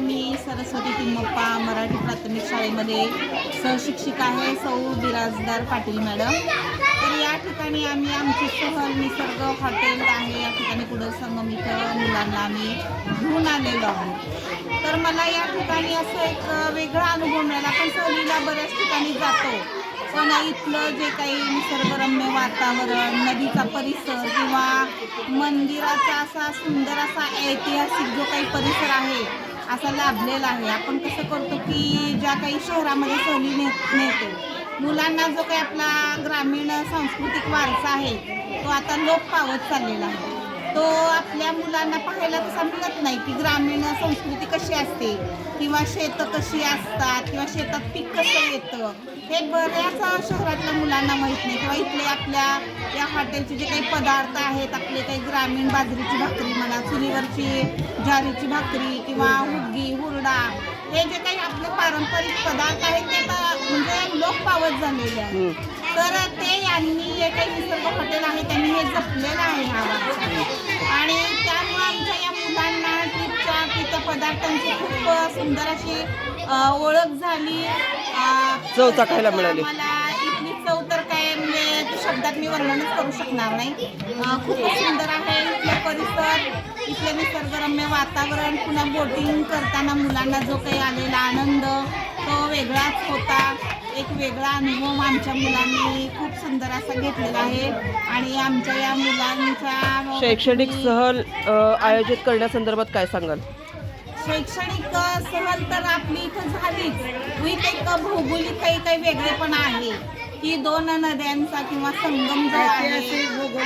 मी सरस्वती तिम्मप्पा मराठी प्राथमिक शाळेमध्ये सहशिक्षिका आहे सौ बिराजदार पाटील मॅडम। तर या ठिकाणी आम्ही आमची सहल निसर्ग हॉटेल आहे या ठिकाणी कुडल संगम इथं मुलांना आम्ही घेऊन आलेलो आहोत। तर मला या ठिकाणी असं एक वेगळा अनुभव मिळाला। आपण सहलीला बऱ्याच ठिकाणी जातो, पण इथलं जे काही निसर्गरम्य वातावरण, नदीचा परिसर किंवा मंदिराचा असा सुंदर असा ऐतिहासिक जो काही परिसर आहे असा लाभलेला आहे। आपण कसं करतो की ज्या काही शहरामध्ये सहली नेतो, मुलांना जो काही आपला ग्रामीण सांस्कृतिक वारसा आहे तो आता लोप पावत चाललेला आहे। तो आपल्या मुलांना पाहायला तसा मिळत नाही की ग्रामीण संस्कृती कशी असते किंवा शेतं कशी असतात किंवा शेतात पीक कसं येतं, हे बऱ्याच शहरातल्या मुलांना माहीत नाही। किंवा इथले आपल्या या हॉटेलचे जे काही पदार्थ आहेत, आपले काही ग्रामीण बाजरीची भाकरी म्हणा, चुलीवरची ज्वारीची भाकरी किंवा हुग्गी हुरडा, हे जे काही आपले पारंपरिक पदार्थ आहेत ते आता म्हणजे लोप पावत झालेले आहेत। तर ते यांनी जे काही निसर्ग हॉटेल आहे त्यांनी हे जपलेलं आहे हा वारसा। आणि त्यामुळे आमच्या या मुलांना ट्रिपच्या तिथं पदार्थांची खूप सुंदर अशी ओळख झाली, चव चाखायला मिळाली। मला इथली चव तर काय म्हणजे शब्दात मी वर्णनच करू शकणार नाही। खूपच सुंदर आहे इथलं परिसर, इथलं निसर्गरम्य वातावरण, पुन्हा बोटिंग करताना मुलांना जो काही आलेला आनंद तो वेगळाच होता। एक वेगळा अनुभव आमच्या मुलांनी खूप सुंदर असा घेतलेला आहे। आणि आमच्या या मुलांच्या शैक्षणिक सहल आयोजित करण्यासंदर्भात काय सांगाल? शैक्षणिक सहल तर आपली इथं झालीच, विथ एक भौगोलिक काही वेगळेपण आहे की दोन नद्यांचा किंवा संगम जो आहे,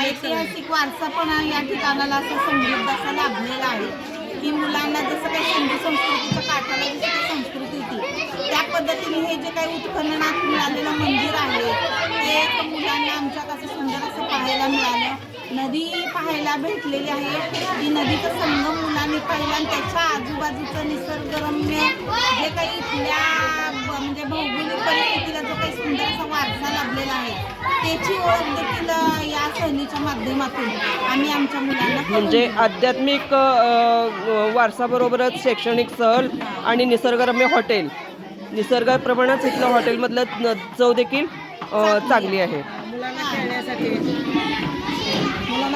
ऐतिहासिक वारसा पण या ठिकाणाला असा समृद्ध असा लाभलेला आहे की मुलांना जसं काही सिंधू संस्कृतीच्या काठाला जसं काही संस्कृती होती त्या पद्धतीने हे जे काही उत्खननात मिळालेलं मंदिर आहे ते मुलांना आमच्या कसं सुंदर असं पाहायला मिळालं। नदी पाहायला भेटलेली आहे, ती नदीचा संगम मुलांनी पाहिला आणि त्याच्या आजूबाजूचं निसर्गरम्य जे काही इथल्या म्हणजे भौगोलिक परिस्थितीला जो काही सुंदर असा वारसा लाभलेला आहे त्याची ओळख देखील या सहलीच्या माध्यमातून आम्ही आमच्या मुलांना म्हणजे आध्यात्मिक वारसाबरोबरच शैक्षणिक सहल आणि निसर्गरम्य हॉटेल, निसर्गाप्रमाणेच इथलं हॉटेलमधलं चव देखील चांगली आहे। मुलांना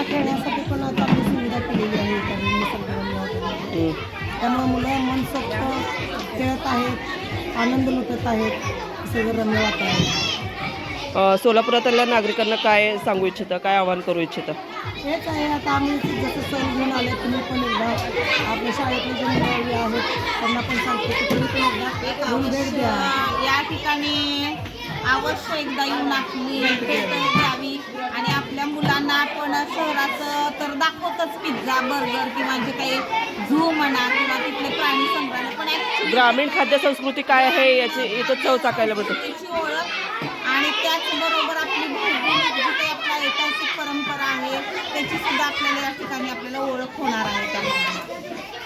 खेळण्यासाठी पण आता आपली सुविधा केलेली आहे निसर्गरम्य हॉटेल, त्यामुळे मुलं मनसोक्त खेळत आहेत, आनंद लुटत आहेत निसर्गरम्य वातावरण। सोलापुरातल्या नागरिकांना काय सांगू इच्छिता, काय आवाहन करू इच्छिता? हेच आहे, आता आम्ही जसं सहल घेऊन आले तुम्ही पण एकदा आपल्या शाळेतले जे मुलं आहेत त्यांना पण सांगतो की तुम्ही पण एकदा घेऊन भेट द्या। या ठिकाणी अवश्य एकदा येऊन आपली भेट द्यावी आणि आपल्या मुलांना आपण शहराचं तर दाखवतच पिझ्झा बर्गर किंवा जे काही झू म्हणा किंवा तिथले प्राणी संग्रहालय, पण ग्रामीण खाद्य संस्कृती काय आहे याची इथं चव चाकायला मिळते, त्याची ओळख आणि त्याचबरोबर आपली भौगोलिक जी काही आपला ऐतिहासिक परंपरा आहे त्याची सुद्धा आपल्याला या ठिकाणी आपल्याला ओळख होणार आहे त्यामुळे